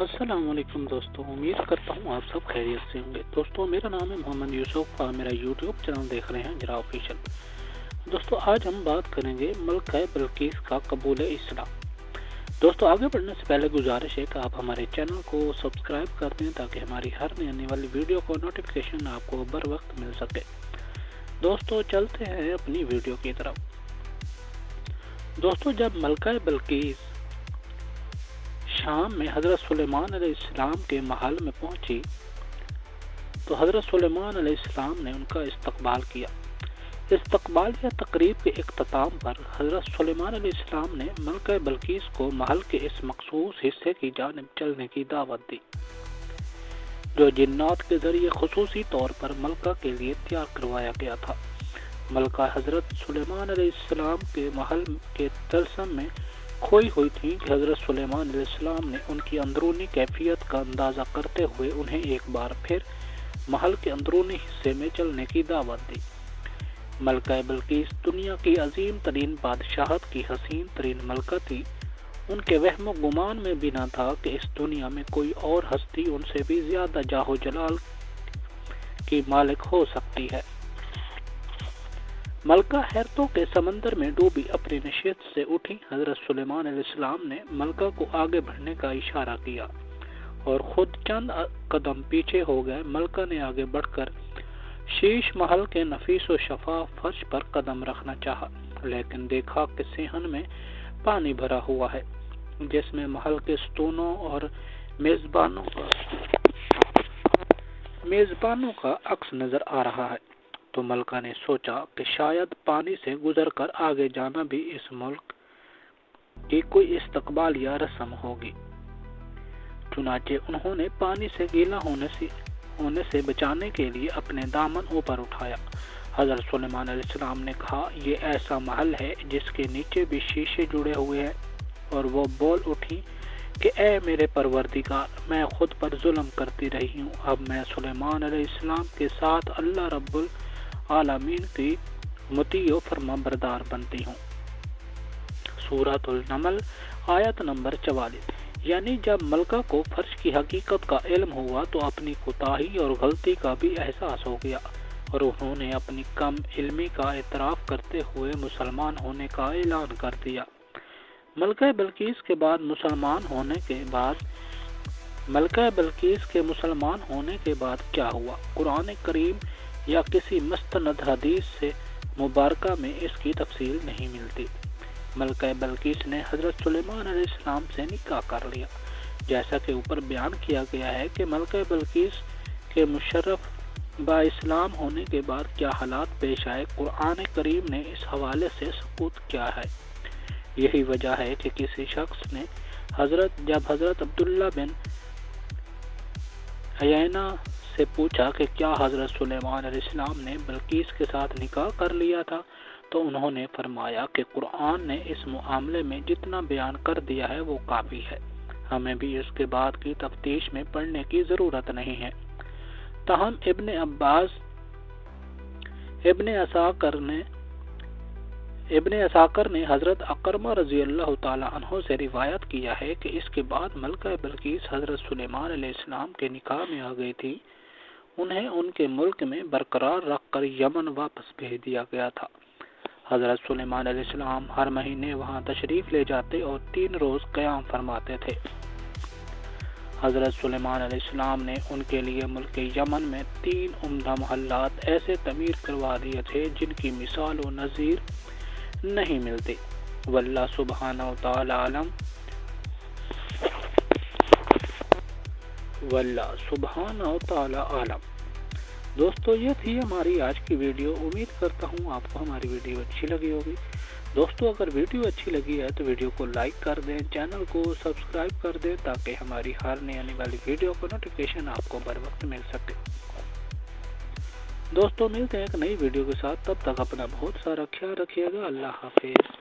السلام علیکم دوستوں، امید کرتا ہوں آپ سب خیریت سے ہوں گے۔ دوستوں میرا نام ہے محمد یوسف اور میرا یوٹیوب چینل دیکھ رہے ہیں اجرا آفیشل۔ دوستوں آج ہم بات کریں گے ملکہ بلقیس کا قبول اسلام۔ دوستوں آگے بڑھنے سے پہلے گزارش ہے کہ آپ ہمارے چینل کو سبسکرائب کر دیں تاکہ ہماری ہر نئی آنے والی ویڈیو کو نوٹیفیکیشن آپ کو بر وقت مل سکے۔ دوستوں چلتے ہیں اپنی ویڈیو کی طرف۔ دوستوں جب ملکہ بلقیس شام میں حضرت سلیمان علیہ السلام کے محل میں پہنچی تو حضرت سلیمان علیہ السلام نے ان کا استقبال کیا۔ استقبالیہ تقریب کے اختتام پر حضرت سلیمان علیہ السلام نے ملکہ بلقیس کو محل کے اس مخصوص حصے کی جانب چلنے کی دعوت دی جو جنات کے ذریعے خصوصی طور پر ملکہ کے لیے تیار کروایا گیا تھا۔ ملکہ حضرت سلیمان علیہ السلام کے محل کے طلسم میں کھوئی ہوئی تھی کہ حضرت سلیمان علیہ السلام نے ان کی اندرونی کیفیت کا اندازہ کرتے ہوئے انہیں ایک بار پھر محل کے اندرونی حصے میں چلنے کی دعوت دی۔ ملکہ بلقیس دنیا کی عظیم ترین بادشاہت کی حسین ترین ملکہ تھی۔ ان کے وہم و گمان میں بھی نہ تھا کہ اس دنیا میں کوئی اور ہستی ان سے بھی زیادہ جاہ و جلال کی مالک ہو سکتی ہے۔ ملکہ حیرتوں کے سمندر میں ڈوبی اپنی نشست سے اٹھی۔ حضرت سلیمان علیہ السلام نے ملکہ کو آگے بڑھنے کا اشارہ کیا اور خود چند قدم پیچھے ہو گئے۔ ملکہ نے آگے بڑھ کر شیش محل کے نفیس و شفاف فرش پر قدم رکھنا چاہا، لیکن دیکھا کہ صحن میں پانی بھرا ہوا ہے جس میں محل کے ستونوں اور میزبانوں کا عکس نظر آ رہا ہے۔ تو ملکہ نے سوچا کہ شاید پانی سے گزر کر آگے جانا بھی اس ملک کی کوئی استقبالیہ رسم ہوگی۔ چنانچہ انہوں نے پانی سے گیلا ہونے سے بچانے کے لیے اپنے دامن اوپر اٹھایا۔ حضرت سلیمان علیہ السلام نے کہا، یہ ایسا محل ہے جس کے نیچے بھی شیشے جڑے ہوئے ہیں، اور وہ بول اٹھی کہ اے میرے پروردگار، میں خود پر ظلم کرتی رہی ہوں، اب میں سلیمان علیہ السلام کے ساتھ اللہ رب العالمین کی مطیع و فرما بردار بنتی ہوں۔ سورۃ النمل آیت نمبر 44۔ یعنی جب ملکہ کو فرش کی حقیقت کا علم ہوا تو اپنی کوتاہی اور غلطی کا بھی احساس ہو گیا، اور انہوں نے اپنی کم علمی کا اعتراف کرتے ہوئے مسلمان ہونے کا اعلان کر دیا۔ ملکہ بلقیس کے مسلمان ہونے کے بعد کیا ہوا؟ قرآن کریم یا کسی مستند حدیث سے مبارکہ میں اس کی تفصیل نہیں ملتی۔ ملکہ بلقیس نے حضرت سلیمان علیہ السلام سے نکاح کر لیا۔ جیسا کہ اوپر بیان کیا گیا ہے کہ ملکہ بلقیس کے مشرف با اسلام ہونے کے بعد کیا حالات پیش آئے، قرآن کریم نے اس حوالے سے سکوت کیا ہے۔ یہی وجہ ہے کہ کسی شخص نے جب حضرت عبداللہ بن عیینہ سے پوچھا کہ کیا حضرت سلیمان علیہ السلام نے بلقیس کے ساتھ نکاح کر لیا تھا، تو انہوں نے فرمایا کہ قرآن نے اس معاملے میں جتنا بیان کر دیا ہے وہ کافی ہے، ہمیں بھی اس کے بعد کی تفتیش میں پڑھنے کی ضرورت نہیں ہے۔ تاہم ابن اساکر نے حضرت اکرمہ رضی اللہ تعالی عنہ سے روایت کیا ہے کہ اس کے بعد ملکہ بلقیس حضرت سلیمان علیہ السلام کے نکاح میں آ گئی تھی۔ انہیں ان کے ملک میں برقرار رکھ کر یمن واپس بھیج دیا گیا تھا۔ حضرت سلیمان علیہ السلام ہر مہینے وہاں تشریف لے جاتے اور 3 روز قیام فرماتے تھے۔ حضرت سلیمان علیہ السلام نے ان کے لیے ملک یمن میں 3 عمدہ محلات ایسے تعمیر کروا دیے تھے جن کی مثال و نظیر نہیں ملتی۔ واللہ سبحانہ وتعالی عالم۔ واللہ سبحانہ وتعالی عالم۔ دوستو یہ تھی ہماری آج کی ویڈیو۔ امید کرتا ہوں آپ کو ہماری ویڈیو اچھی لگی ہوگی۔ دوستو اگر ویڈیو اچھی لگی ہے تو ویڈیو کو لائک کر دیں، چینل کو سبسکرائب کر دیں تاکہ ہماری ہر نئی آنے والی ویڈیو کو نوٹیفیکیشن آپ کو بر وقت مل سکے۔ دوستو ملتے ہیں ایک نئی ویڈیو کے ساتھ، تب تک اپنا بہت سارا خیال رکھیے گا۔ اللہ حافظ۔